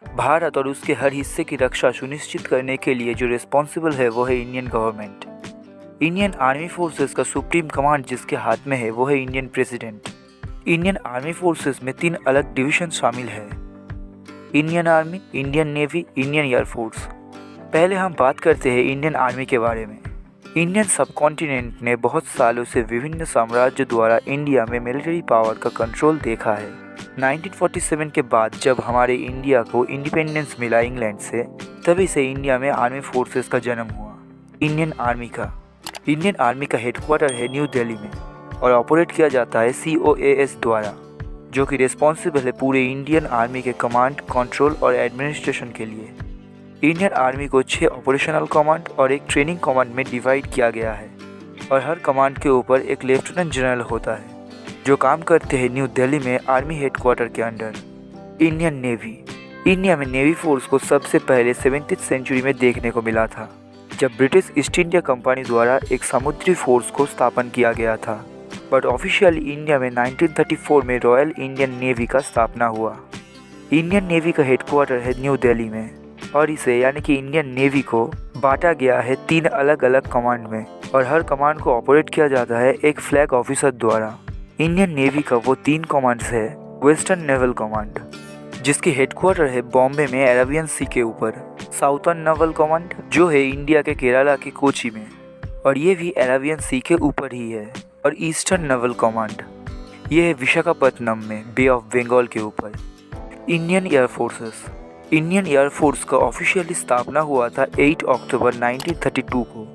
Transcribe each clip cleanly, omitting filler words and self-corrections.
भारत और उसके हर हिस्से की रक्षा सुनिश्चित करने के लिए जो रिस्पॉन्सिबल है वो है Indian government. Indian army forces का सुप्रीम कमांड जिसके हाथ में है वो है Indian president. Indian army forces में 3 अलग डिवीजन शामिल है: Indian army, Indian navy, Indian air force. पहले हम बात करते हैं इंडियन आर्मी के बारे में। इंडियन सबकॉन्टिनेंट ने बहुत सालों से विभिन्न साम्राज्यों द्वारा इंडिया में मिलिट्री पावर का कंट्रोल देखा है। 1947 के बाद जब हमारे इंडिया को इंडिपेंडेंस मिला इंग्लैंड से, तभी से इंडिया में आर्मी फोर्सेस का जन्म हुआ। इंडियन आर्मी का हेडक्वार्टर है न्यू दिल्ली में और ऑपरेट किया जाता है COAS द्वारा, जो कि रिस्पॉन्सिबल है पूरे इंडियन आर्मी के कमांड, कंट्रोल और एडमिनिस्ट्रेशन के लिए। इंडियन आर्मी को 6 ऑपरेशनल कमांड और एक ट्रेनिंग कमांड में डिवाइड किया गया है और हर कमांड के ऊपर एक लेफ्टिनेंट जनरल होता है जो काम करते हैं न्यू दिल्ली में आर्मी हेडक्वार्टर के अंडर। Indian navy. इंडिया में नेवी फोर्स को सबसे पहले 17th सेंचुरी में देखने को मिला था, जब ब्रिटिश ईस्ट इंडिया कंपनी द्वारा एक समुद्री फोर्स को स्थापन किया गया था। बट ऑफिशियली इंडिया में 1934 में रॉयल इंडियन नेवी का स्थापना हुआ। इंडियन नेवी का हेडक्वार्टर है न्यू दिल्ली में और इसे यानी कि इंडियन नेवी को बांटा गया है 3 अलग अलग कमांड में और हर कमांड को ऑपरेट किया जाता है एक फ्लैग ऑफिसर द्वारा। इंडियन नेवी का वो 3 कमांड्स है: वेस्टर्न नेवल कमांड, जिसकी हेडक्वार्टर है बॉम्बे में अरेबियन सी के ऊपर; साउथर्न नेवल कमांड, जो है इंडिया के केरला के कोची में और ये भी अरेबियन सी के ऊपर ही है; और ईस्टर्न नेवल कमांड, ये है विशाखापत्तनम में बे ऑफ बंगाल के ऊपर। Indian air forces. इंडियन एयरफोर्स का ऑफिशियली स्थापना हुआ था 8 अक्टूबर 1932 को।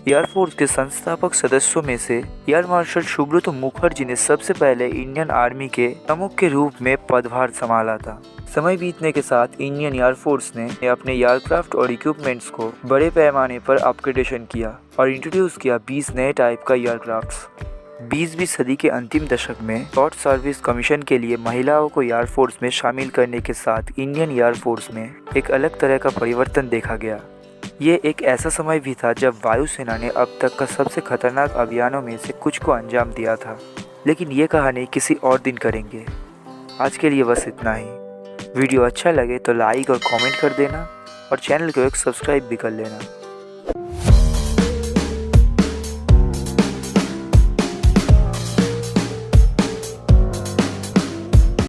एयरफोर्स के संस्थापक सदस्यों में से एयर मार्शल सुब्रतो मुखर्जी ने सबसे पहले इंडियन आर्मी के प्रमुख के रूप में पदभार संभाला था। समय बीतने के साथ इंडियन एयरफोर्स ने अपने एयरक्राफ्ट और इक्विपमेंट्स को बड़े पैमाने पर अपग्रेडेशन किया और इंट्रोड्यूस किया 20 नए टाइप का एयरक्राफ्ट्स। 20वीं सदी के अंतिम दशक में शॉर्ट सर्विस कमीशन के लिए महिलाओं को एयरफोर्स में शामिल करने के साथ इंडियन एयरफोर्स में एक अलग तरह का परिवर्तन देखा गया। ये एक ऐसा समय भी था जब वायुसेना ने अब तक का सबसे खतरनाक अभियानों में से कुछ को अंजाम दिया था, लेकिन ये कहानी किसी और दिन करेंगे। आज के लिए बस इतना ही। वीडियो अच्छा लगे तो लाइक और कमेंट कर देना और चैनल को एक सब्सक्राइब भी कर लेना।